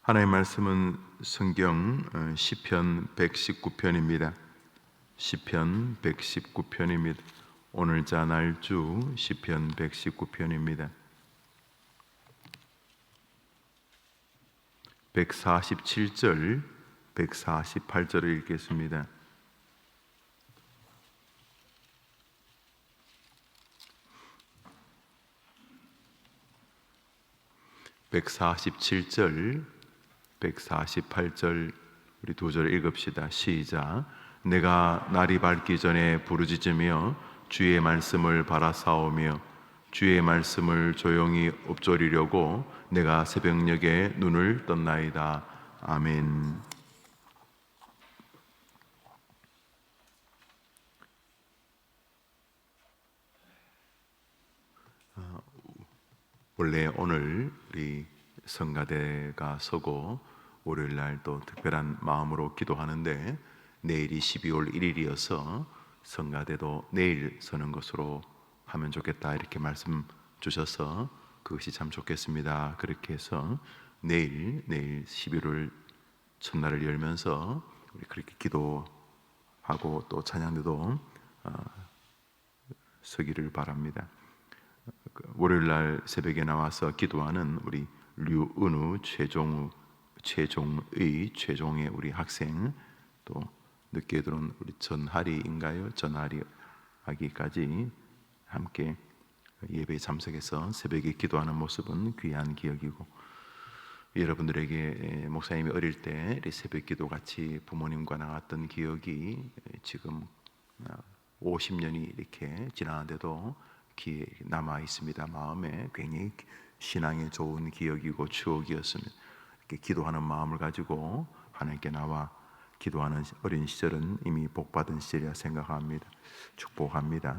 하나님의 말씀은 성경 시편 119편입니다. 시편 119편입니다. 오늘자 날주 시편 119편입니다. 147절, 148절을 읽겠습니다. (147절) 148절 우리 두 절 읽읍시다. 시작. 내가 날이 밝기 전에 부르짖으며 주의 말씀을 바라사오며 주의 말씀을 조용히 읊조리려고 내가 새벽녘에 눈을 떴나이다. 아멘. 원래 오늘 우리 성가대가 서고 월요일 날 또 특별한 마음으로 기도하는데 내일이 12월 1일이어서 성가대도 내일 서는 것으로 하면 좋겠다 이렇게 말씀 주셔서 그것이 참 좋겠습니다. 그렇게 해서 내일 11월 첫날을 열면서 우리 그렇게 기도하고 또 찬양대도 서기를 바랍니다. 월요일 날 새벽에 나와서 기도하는 우리 류은우, 최종의 우리 학생, 또 늦게 들어온 우리 전하리인가요? 전하리 아기까지 함께 예배에 참석해서 새벽에 기도하는 모습은 귀한 기억이고, 여러분들에게 목사님이 어릴 때 새벽 기도 같이 부모님과 나갔던 기억이 지금 50년이 이렇게 지나는데도 남아 있습니다. 마음에 굉장히 신앙에 좋은 기억이고 추억이었습니다. 이렇게 기도하는 마음을 가지고 하나님께 나와 기도하는 어린 시절은 이미 복받은 시절이라 생각합니다. 축복합니다.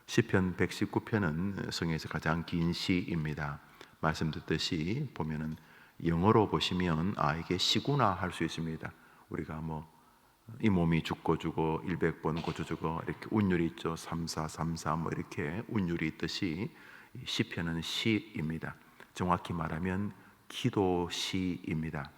시편 119편은 성경에서 가장 긴 시입니다. 말씀드렸듯이 보면은 영어로 보시면 이게 시구나 할 수 있습니다. 우리가 이 몸이 죽고 100번 고쳐 주고 이렇게 운율이 있죠. 3434 이렇게 운율이 있듯이 시편은 시입니다. 정확히 말하면 기도시입니다.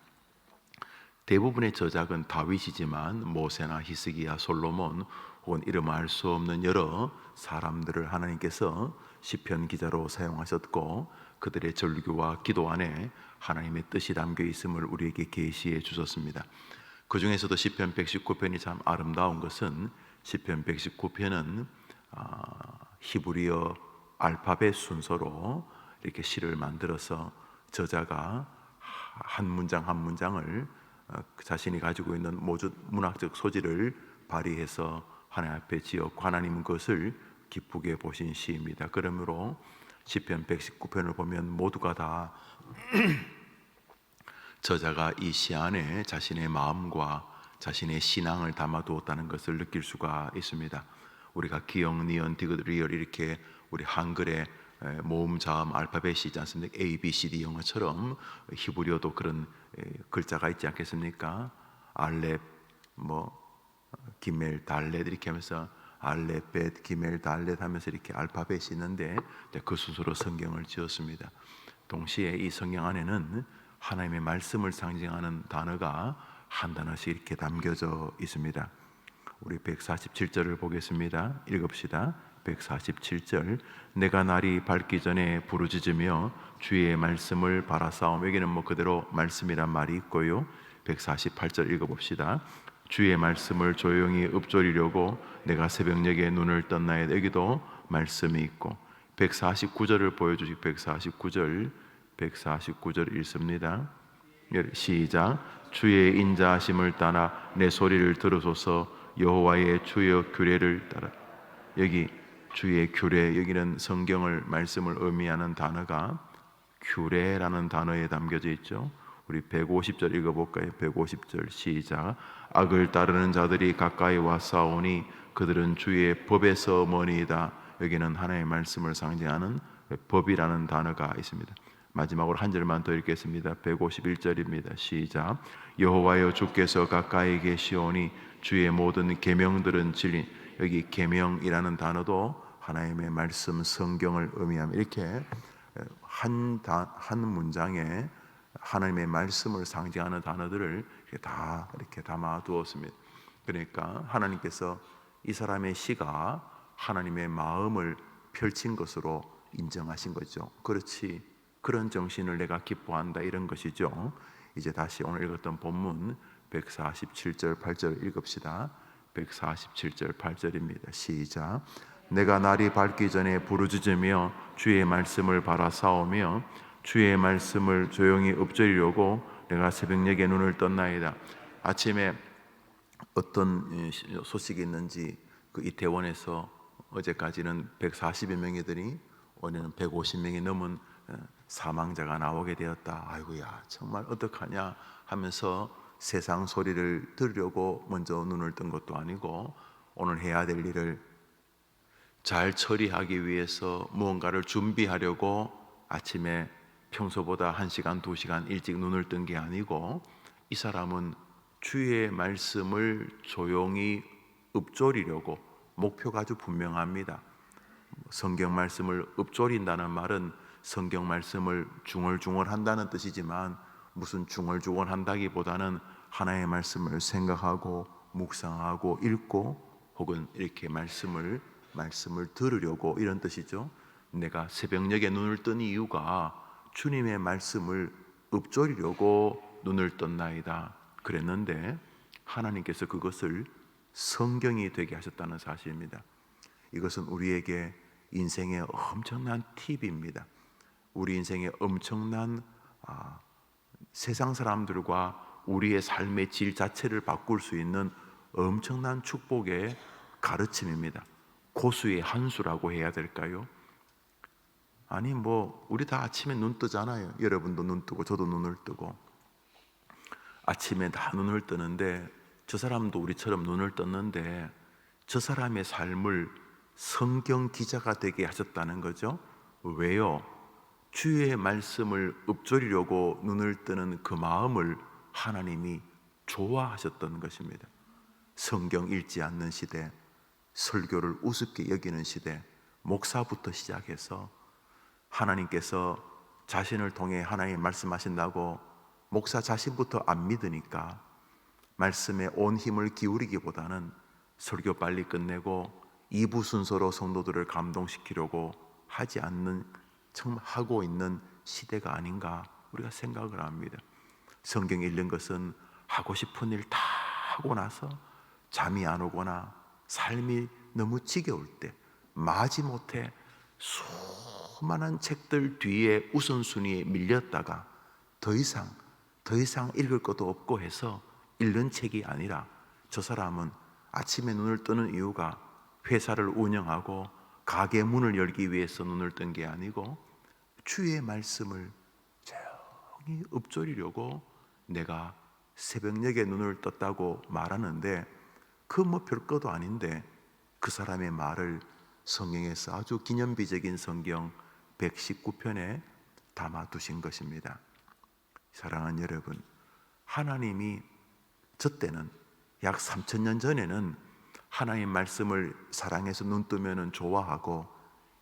대부분의 저작은 다윗이지만 모세나 히스기야, 솔로몬 혹은 이름 알 수 없는 여러 사람들을 하나님께서 시편 기자로 사용하셨고, 그들의 절규와 기도 안에 하나님의 뜻이 담겨 있음을 우리에게 계시해 주셨습니다. 그 중에서도 시편 119편이 참 아름다운 것은 시편 119편은 히브리어 알파벳 순서로 이렇게 시를 만들어서 저자가 한 문장 한 문장을 자신이 가지고 있는 모든 문학적 소질을 발휘해서 하나님 앞에 지었고, 하나님은 그것을 기쁘게 보신 시입니다. 그러므로 시편 119편을 보면 모두가 다 저자가 이 시 안에 자신의 마음과 자신의 신앙을 담아두었다는 것을 느낄 수가 있습니다. 우리가 기역, 니은, 디귿, 리을 이렇게 우리 한글의 모음, 자음, 알파벳이 있지 않습니까? A, B, C, D 영어처럼 히브리어도 그런 글자가 있지 않겠습니까? 알렙, 기멜, 달렛 이렇게 하면서 알렙, 벳, 기멜, 달렛 하면서 이렇게 알파벳이 있는데 그 순서로 성경을 지었습니다. 동시에 이 성경 안에는 하나님의 말씀을 상징하는 단어가 한 단어씩 이렇게 담겨져 있습니다. 우리 147절을 보겠습니다. 읽읍시다. 147절. 내가 날이 밝기 전에 부르짖으며 주의 말씀을 바라사오며, 여기는 그대로 말씀이란 말이 있고요. 148절 읽어봅시다. 주의 말씀을 조용히 읊조리려고 내가 새벽녘에 눈을 떴나이다. 여기도 말씀이 있고, 149절을 보여주시고 149절 읽습니다. 시작. 주의 인자하심을 따라 내 소리를 들으소서. 여호와의 주의 규례를 따라. 여기 주의 규례, 여기는 성경을 말씀을 의미하는 단어가 규례라는 단어에 담겨져 있죠. 우리 150절 읽어볼까요? 150절 시작. 악을 따르는 자들이 가까이 와 싸우니 그들은 주의 법에서 머니이다. 여기는 하나님의 말씀을 상징하는 법이라는 단어가 있습니다. 마지막으로 한 절만 더 읽겠습니다. 151절입니다. 시작. 여호와여 주께서 가까이 계시오니 주의 모든 계명들은 진리. 여기 계명이라는 단어도 하나님의 말씀 성경을 의미합니다. 이렇게 한 문장에 하나님의 말씀을 상징하는 단어들을 다 이렇게 담아 두었습니다. 그러니까 하나님께서 이 사람의 시가 하나님의 마음을 펼친 것으로 인정하신 거죠. 그렇지, 그런 정신을 내가 기뻐한다, 이런 것이죠. 이제 다시 오늘 읽었던 본문 147절 8절 읽읍시다. 147절 8절입니다. 시작. 내가 날이 밝기 전에 부르짖으며 주의 말씀을 바라사오며 주의 말씀을 조용히 읊조리려고 내가 새벽녘에 눈을 떴나이다. 아침에 어떤 소식이 있는지 그 이태원에서 어제까지는 140여 명이더니 오늘은 150명이 넘은 사망자가 나오게 되었다. 아이고야, 정말 어떡하냐 하면서 세상 소리를 들으려고 먼저 눈을 뜬 것도 아니고 오늘 해야 될 일을 잘 처리하기 위해서 무언가를 준비하려고 아침에 평소보다 1시간, 2시간 일찍 눈을 뜬 게 아니고 이 사람은 주의 말씀을 조용히 읊조리려고, 목표가 아주 분명합니다. 성경 말씀을 읊조린다는 말은 성경 말씀을 중얼중얼한다는 뜻이지만 무슨 중얼중얼한다기보다는 하나의 말씀을 생각하고 묵상하고 읽고 혹은 이렇게 말씀을 들으려고, 이런 뜻이죠. 내가 새벽녘에 눈을 뜬 이유가 주님의 말씀을 읊조리려고 눈을 떴나이다 그랬는데 하나님께서 그것을 성경이 되게 하셨다는 사실입니다. 이것은 우리에게 인생의 엄청난 팁입니다. 우리 인생의 엄청난 세상 사람들과 우리의 삶의 질 자체를 바꿀 수 있는 엄청난 축복의 가르침입니다. 고수의 한 수라고 해야 될까요? 아니 우리 다 아침에 눈 뜨잖아요. 여러분도 눈 뜨고 저도 눈을 뜨고 아침에 다 눈을 뜨는데 저 사람도 우리처럼 눈을 떴는데 저 사람의 삶을 성경 기자가 되게 하셨다는 거죠. 왜요? 주의 말씀을 읊조리려고 눈을 뜨는 그 마음을 하나님이 좋아하셨던 것입니다. 성경 읽지 않는 시대, 설교를 우습게 여기는 시대, 목사부터 시작해서 하나님께서 자신을 통해 하나님 말씀하신다고 목사 자신부터 안 믿으니까 말씀에 온 힘을 기울이기보다는 설교 빨리 끝내고 2부 순서로 성도들을 감동시키려고 하지 않는, 정말 하고 있는 시대가 아닌가 우리가 생각을 합니다. 성경 읽는 것은 하고 싶은 일 다 하고 나서 잠이 안 오거나 삶이 너무 지겨울 때, 마지못해 수많은 책들 뒤에 우선순위에 밀렸다가 더 이상 읽을 것도 없고 해서 읽는 책이 아니라, 저 사람은 아침에 눈을 뜨는 이유가 회사를 운영하고 가게 문을 열기 위해서 눈을 뜬 게 아니고 주의 말씀을 조용히 읊조리려고 내가 새벽녘에 눈을 떴다고 말하는데 그 별것도 아닌데 그 사람의 말을 성경에서 아주 기념비적인 성경 119편에 담아두신 것입니다. 사랑하는 여러분, 하나님이 저 때는 약 3000년 전에는 하나님 말씀을 사랑해서 눈 뜨면 좋아하고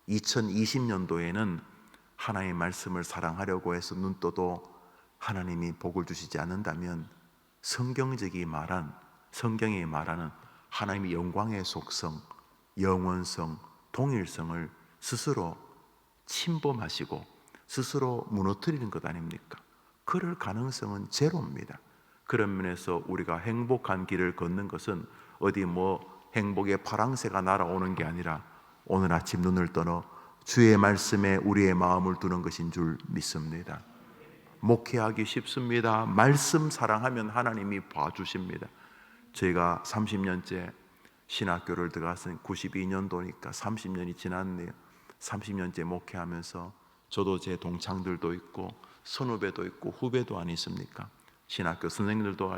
2020년도에는 하나님 말씀을 사랑하려고 해서 눈 떠도 하나님이 복을 주시지 않는다면 성경이 말하는 하나님의 영광의 속성, 영원성, 동일성을 스스로 침범하시고 스스로 무너뜨리는 것 아닙니까? 그럴 가능성은 제로입니다. 그런 면에서 우리가 행복한 길을 걷는 것은 어디 행복의 파랑새가 날아오는 게 아니라 오늘 아침 눈을 떠 주의 말씀에 우리의 마음을 두는 것인 줄 믿습니다. 목회하기 쉽습니다. 말씀 사랑하면 하나님이 봐주십니다. 저희가 30년째 신학교를 들어가서 92년도니까 30년이 지났네요. 30년째 목회하면서 저도 제 동창들도 있고 선후배도 있고 후배도 아니십니까? 신학교 선생님들도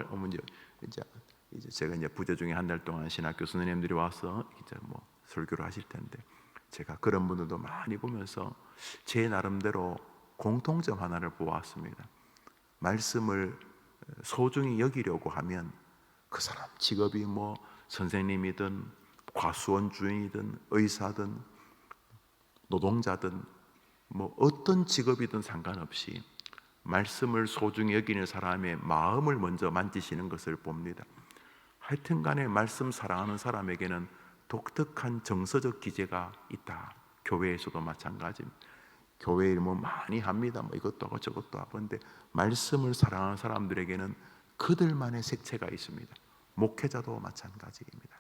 이제 제가 부재 중에 한 달 동안 신학교 선생님들이 와서 이제 설교를 하실 텐데 제가 그런 분들도 많이 보면서 제 나름대로 공통점 하나를 보았습니다. 말씀을 소중히 여기려고 하면 그 사람 직업이 선생님이든 과수원 주인이든 의사든 노동자든 어떤 직업이든 상관없이 말씀을 소중히 여기는 사람의 마음을 먼저 만지시는 것을 봅니다. 하여튼 간에 말씀 사랑하는 사람에게는 독특한 정서적 기제가 있다. 교회에서도 마찬가지입니다. 교회 뭐 많이 합니다. 뭐 이것도 하고 저것도 하고. 근데 말씀을 사랑하는 사람들에게는 그들만의 색채가 있습니다. 목회자도 마찬가지입니다.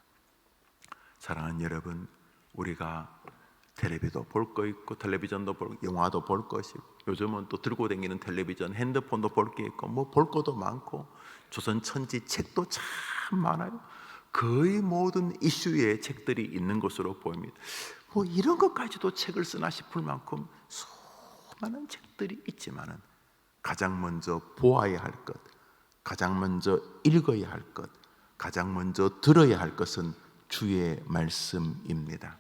사랑하는 여러분, 우리가 텔레비도 볼 거 있고 텔레비전도 볼, 영화도 볼 것이고, 요즘은 또 들고 다니는 텔레비전, 핸드폰도 볼 게 있고 뭐 볼 것도 많고, 조선 천지 책도 참 많아요. 거의 모든 이슈의 책들이 있는 것으로 보입니다. 뭐 이런 것까지도 책을 쓰나 싶을 만큼 수많은 책들이 있지만은 가장 먼저 보아야 할 것, 가장 먼저 읽어야 할 것, 가장 먼저 들어야 할 것은 주의 말씀입니다.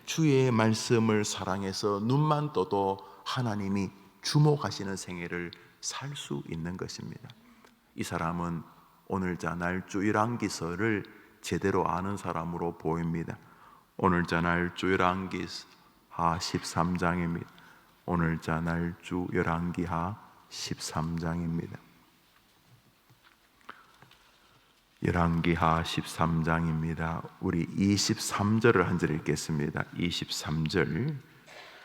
주의 말씀을 사랑해서 눈만 떠도 하나님이 주목하시는 생애를 살 수 있는 것입니다. 이 사람은 오늘자 날주 열왕기서를 제대로 아는 사람으로 보입니다. 오늘자 날주 열왕기하 13장입니다. 오늘자 날주 열왕기하 13장입니다. 열왕기하 13장입니다. 우리 23절을 한 절 읽겠습니다. 23절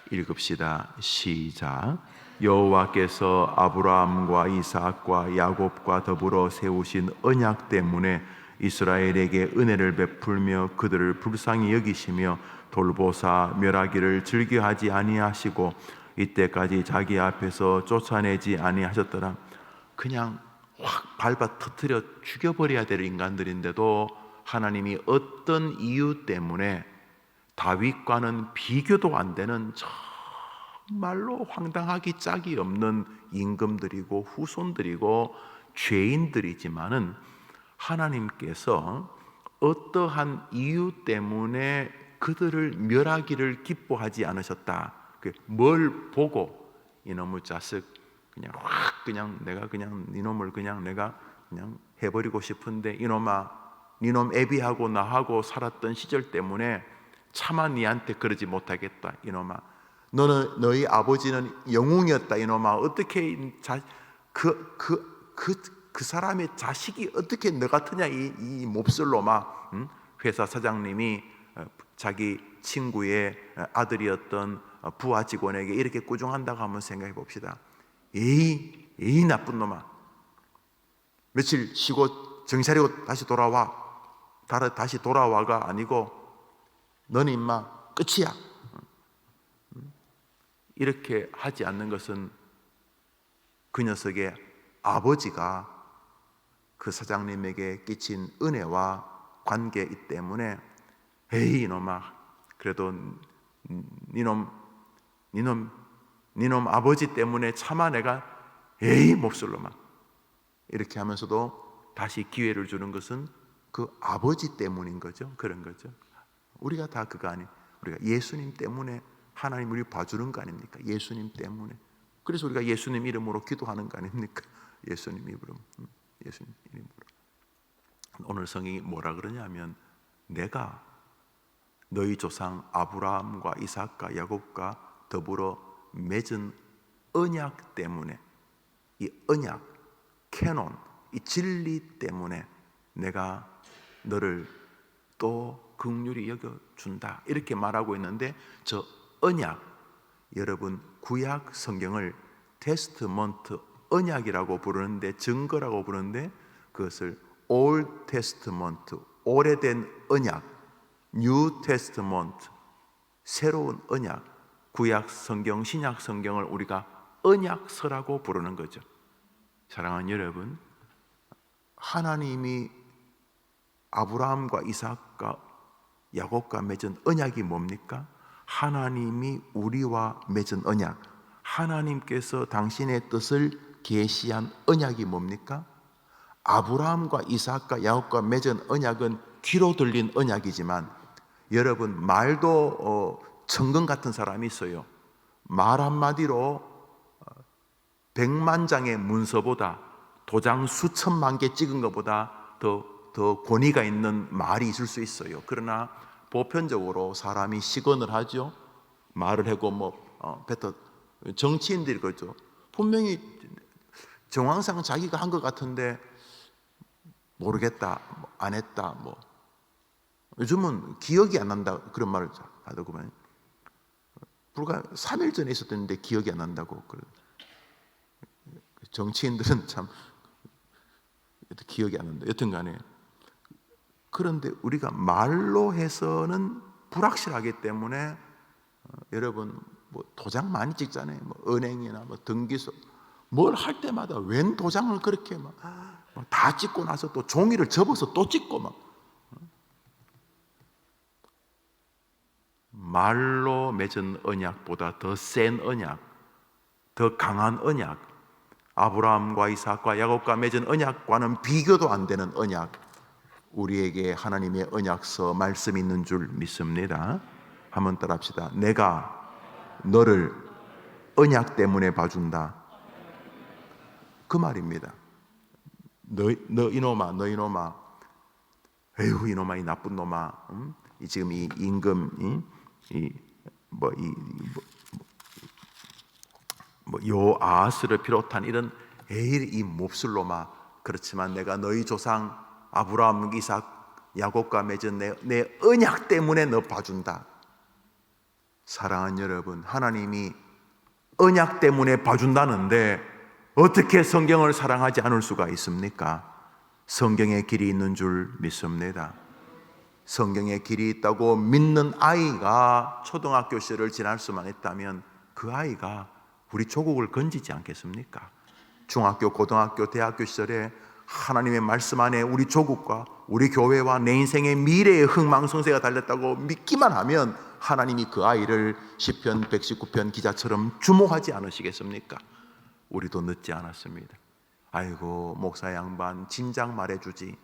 읽읍시다. 시작. 여호와께서 아브라함과 이삭과 야곱과 더불어 세우신 언약 때문에 이스라엘에게 은혜를 베풀며 그들을 불쌍히 여기시며 돌보사 멸하기를 즐겨하지 아니하시고 이때까지 자기 앞에서 쫓아내지 아니하셨더라. 그냥 확 밟아 터뜨려 죽여버려야 될 인간들인데도 하나님이 어떤 이유 때문에 다윗과는 비교도 안 되는 정말로 황당하기 짝이 없는 임금들이고 후손들이고 죄인들이지만은 하나님께서 어떠한 이유 때문에 그들을 멸하기를 기뻐하지 않으셨다. 뭘 보고 이놈의 자식 그냥 확 그냥 내가 그냥 이놈을 그냥 내가 그냥 해버리고 싶은데 이놈아, 이놈 애비하고 나하고 살았던 시절 때문에 차마 니한테 그러지 못하겠다. 이놈아, 너희 아버지는 영웅이었다. 이놈아, 어떻게 그 사람의 자식이 어떻게 너 같으냐 이 몹쓸놈아. 회사 사장님이 자기 친구의 아들이었던 부하 직원에게 이렇게 꾸중한다고 한번 생각해 봅시다. 에이 나쁜 놈아, 며칠 쉬고 정차리고 다시 돌아와. 다시 돌아와가 아니고 너는 임마 끝이야. 이렇게 하지 않는 것은 그 녀석의 아버지가 그 사장님에게 끼친 은혜와 관계이기 때문에 에이 이놈아, 그래도 니놈 아버지 때문에 차마 내가 에이 몹쓸 놈아 이렇게 하면서도 다시 기회를 주는 것은 그 아버지 때문인 거죠. 그런 거죠. 우리가 다 그거 아니에요. 우리가 예수님 때문에 하나님 우리 봐주는 거 아닙니까? 예수님 때문에. 그래서 우리가 예수님 이름으로 기도하는 거 아닙니까? 예수님 이름으로. 예수님 이름으로. 오늘 성경이 뭐라 그러냐면 내가 너희 조상 아브라함과 이삭과 야곱과 더불어 맺은 언약 때문에, 이 언약, 캐논, 이 진리 때문에 내가 너를 또 긍휼히 여겨준다 이렇게 말하고 있는데, 저 언약, 여러분 구약 성경을 테스트먼트 언약이라고 부르는데, 증거라고 부르는데 그것을 Old Testament, 오래된 언약, New Testament, 새로운 언약, 구약 성경, 신약 성경을 우리가 언약서라고 부르는 거죠. 사랑하는 여러분, 하나님이 아브라함과 이삭과 야곱과 맺은 언약이 뭡니까? 하나님이 우리와 맺은 언약, 하나님께서 당신의 뜻을 계시한 언약이 뭡니까? 아브라함과 이삭과 야곱과 맺은 언약은 귀로 들린 언약이지만, 여러분 말도 천근 같은 사람이 있어요. 말 한마디로 100만 장의 문서보다, 도장 수천만 개 찍은 것보다 더 권위가 있는 말이 있을 수 있어요. 그러나 보편적으로 사람이 시건을 하죠. 말을 하고 뱉어. 정치인들이 그렇죠. 분명히 정황상 자기가 한 것 같은데 모르겠다, 안 했다, 요즘은 기억이 안 난다 그런 말을 하더구만. 불과 3일 전에 있었던 일인데 기억이 안 난다고. 정치인들은 참 기억이 안 난다. 여튼 간에, 그런데 우리가 말로 해서는 불확실하기 때문에 여러분 도장 많이 찍잖아요. 은행이나 등기소 뭘 할 때마다 웬 도장을 그렇게 다 찍고 나서 또 종이를 접어서 또 찍고 말로 맺은 언약보다 더 센 언약, 더 강한 언약, 아브라함과 이삭과 야곱과 맺은 언약과는 비교도 안 되는 언약, 우리에게 하나님의 언약서 말씀이 있는 줄 믿습니다. 한번 따라합시다. 내가 너를 언약 때문에 봐준다. 그 말입니다. 너 이놈아, 너 이놈아, 에휴 이놈아, 이 나쁜 놈아, 지금 이 임금, 요아스를 비롯한 이런 이 몹쓸 놈아, 그렇지만 내가 너희 조상 아브라함, 이삭, 야곱과 맺은 내 언약 때문에 너 봐준다. 사랑하는 여러분, 하나님이 언약 때문에 봐준다는데 어떻게 성경을 사랑하지 않을 수가 있습니까? 성경의 길이 있는 줄 믿습니다. 성경의 길이 있다고 믿는 아이가 초등학교 시절을 지날 수만 있다면 그 아이가 우리 조국을 건지지 않겠습니까? 중학교, 고등학교, 대학교 시절에 하나님의 말씀 안에 우리 조국과 우리 교회와 내 인생의 미래의 흥망성쇠가 달렸다고 믿기만 하면 하나님이 그 아이를 시편 119편 기자처럼 주목하지 않으시겠습니까? 우리도 늦지 않았습니다. 아이고 목사 양반 진작 말해주지,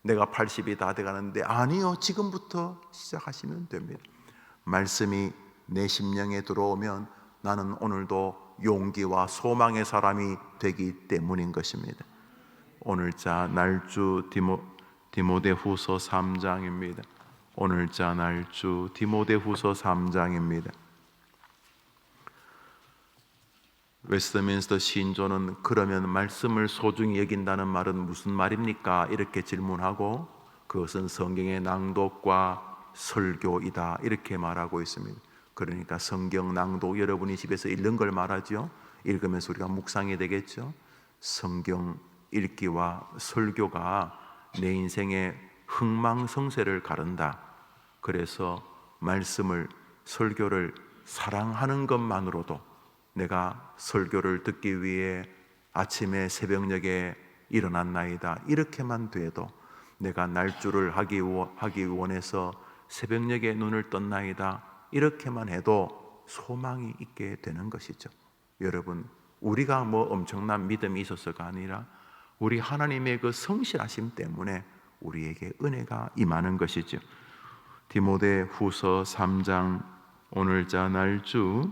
내가 80이 다 돼가는데. 아니요, 지금부터 시작하시면 됩니다. 말씀이 내 심령에 들어오면 나는 오늘도 용기와 소망의 사람이 되기 때문인 것입니다. 오늘자 날주 디모데후서 3장입니다. 오늘자 날주 디모데후서 3장입니다. 웨스트민스터 신조는 그러면 말씀을 소중히 여긴다는 말은 무슨 말입니까? 이렇게 질문하고, 그것은 성경의 낭독과 설교이다 이렇게 말하고 있습니다. 그러니까 성경 낭독, 여러분이 집에서 읽는 걸 말하죠. 읽으면서 우리가 묵상이 되겠죠. 성경 읽기와 설교가 내 인생의 흥망성쇠를 가른다. 그래서 말씀을, 설교를 사랑하는 것만으로도, 내가 설교를 듣기 위해 아침에 새벽녘에 일어났나이다 이렇게만 돼도, 내가 날주를 하기 원해서 새벽녘에 눈을 떴나이다 이렇게만 해도 소망이 있게 되는 것이죠. 여러분, 우리가 엄청난 믿음이 있어서가 아니라 우리 하나님의 그 성실하심 때문에 우리에게 은혜가 임하는 것이죠. 디모데후서 3장 오늘자 날주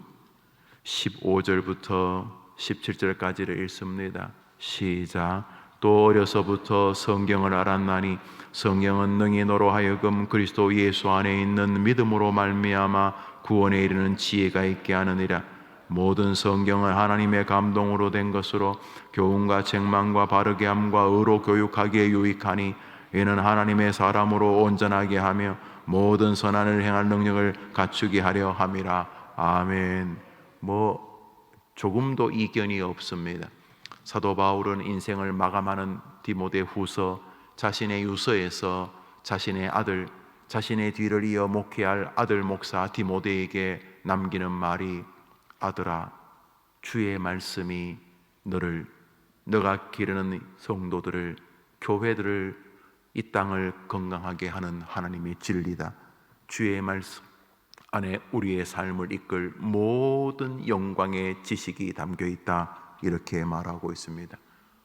15절부터 17절까지를 읽습니다. 시작. 또 어려서부터 성경을 알았나니 성경은 능히 너로 하여금 그리스도 예수 안에 있는 믿음으로 말미암아 구원에 이르는 지혜가 있게 하느니라. 모든 성경은 하나님의 감동으로 된 것으로 교훈과 책망과 바르게 함과 의로 교육하기에 유익하니 이는 하나님의 사람으로 온전하게 하며 모든 선한을 행할 능력을 갖추게 하려 함이라. 아멘. 조금도 이견이 없습니다. 사도 바울은 인생을 마감하는 디모데후서 자신의 유서에서 자신의 아들, 자신의 뒤를 이어 목회할 아들 목사 디모데에게 남기는 말이, 아들아, 주의 말씀이 너가 기르는 성도들을, 교회들을, 이 땅을 건강하게 하는 하나님의 진리다. 주의 말씀 안에 우리의 삶을 이끌 모든 영광의 지식이 담겨 있다 이렇게 말하고 있습니다.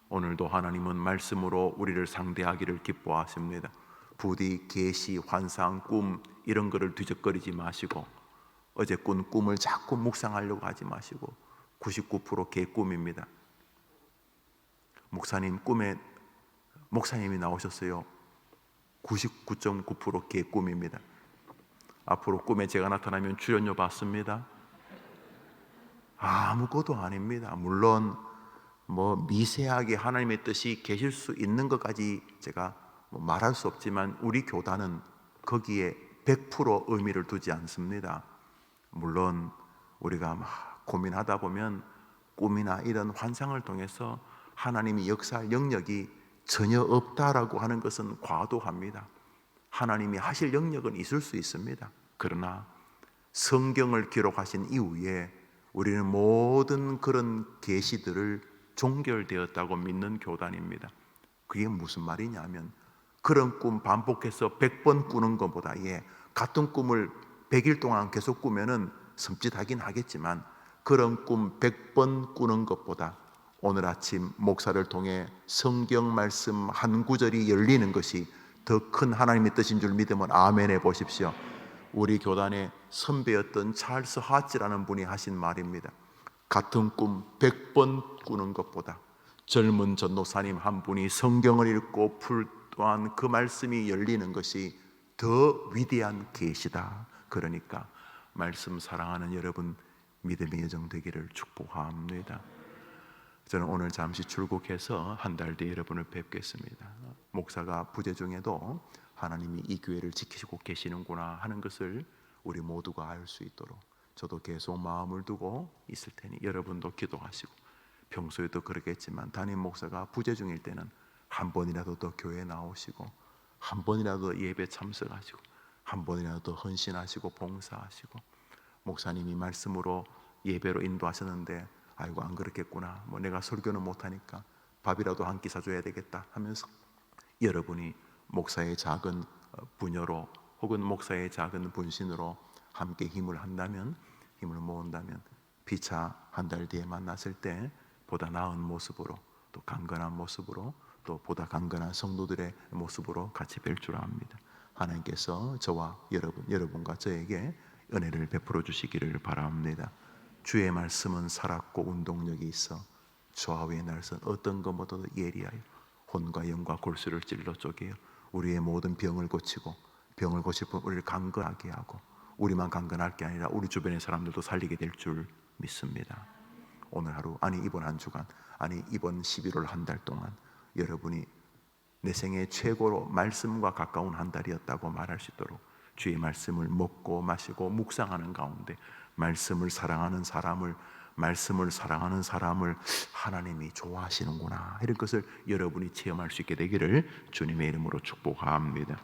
오늘도 하나님은 말씀으로 우리를 상대하기를 기뻐하십니다. 부디 계시, 환상, 꿈 이런 거를 뒤적거리지 마시고, 어제 꾼 꿈을 자꾸 묵상하려고 하지 마시고, 99% 개꿈입니다. 목사님 꿈에 목사님이 나오셨어요. 99.9% 개꿈입니다. 앞으로 꿈에 제가 나타나면 출연료 받습니다? 아무것도 아닙니다. 물론 뭐 미세하게 하나님의 뜻이 계실 수 있는 것까지 제가 뭐 말할 수 없지만 우리 교단은 거기에 100% 의미를 두지 않습니다. 물론 우리가 막 고민하다 보면 꿈이나 이런 환상을 통해서 하나님이 역사할 영역이 전혀 없다라고 하는 것은 과도합니다. 하나님이 하실 영역은 있을 수 있습니다. 그러나 성경을 기록하신 이후에 우리는 모든 그런 계시들을 종결되었다고 믿는 교단입니다. 그게 무슨 말이냐면 그런 꿈 반복해서 100번 꾸는 것보다 같은 꿈을 100일 동안 계속 꾸면은 섬찟하긴 하겠지만 그런 꿈 100번 꾸는 것보다 오늘 아침 목사를 통해 성경 말씀 한 구절이 열리는 것이 더 큰 하나님의 뜻인 줄 믿으면 아멘 해 보십시오. 우리 교단의 선배였던 찰스 하츠라는 분이 하신 말입니다. 같은 꿈 100번 꾸는 것보다 젊은 전도사님 한 분이 성경을 읽고 풀 또한 그 말씀이 열리는 것이 더 위대한 계시다. 그러니까 말씀 사랑하는 여러분 믿음의 여정 되기를 축복합니다. 저는 오늘 잠시 출국해서 한 달 뒤에 여러분을 뵙겠습니다. 목사가 부재 중에도 하나님이 이 교회를 지키시고 계시는구나 하는 것을 우리 모두가 알 수 있도록 저도 계속 마음을 두고 있을 테니 여러분도 기도하시고, 평소에도 그러겠지만 담임 목사가 부재 중일 때는 한 번이라도 더 교회에 나오시고 한 번이라도 예배 참석하시고 한 번이라도 더 헌신하시고 봉사하시고, 목사님이 말씀으로 예배로 인도하셨는데 아이고 안 그렇겠구나, 뭐 내가 설교는 못하니까 밥이라도 한 끼 사줘야 되겠다 하면서 여러분이 목사의 작은 분여로 혹은 목사의 작은 분신으로 함께 힘을 모은다면 피차 한 달 뒤에 만났을 때 보다 나은 모습으로, 또 강건한 모습으로, 또 보다 강건한 성도들의 모습으로 같이 뵐 줄 압니다. 하나님께서 저와 여러분과 저에게 은혜를 베풀어 주시기를 바랍니다. 주의 말씀은 살았고 운동력이 있어 좌우의 날선 어떤 것보다도 예리하여 혼과 영과 골수를 찔러 쪼개어 우리의 모든 병을 고치고 병을 고칠 뿐 우리를 강건하게 하고 우리만 강건할 게 아니라 우리 주변의 사람들도 살리게 될 줄 믿습니다. 오늘 하루, 이번 한 주간, 이번 11월 한 달 동안 여러분이 내 생애 최고로 말씀과 가까운 한 달이었다고 말할 수 있도록 주의 말씀을 먹고 마시고 묵상하는 가운데 말씀을 사랑하는 사람을 하나님이 좋아하시는구나 이런 것을 여러분이 체험할 수 있게 되기를 주님의 이름으로 축복합니다.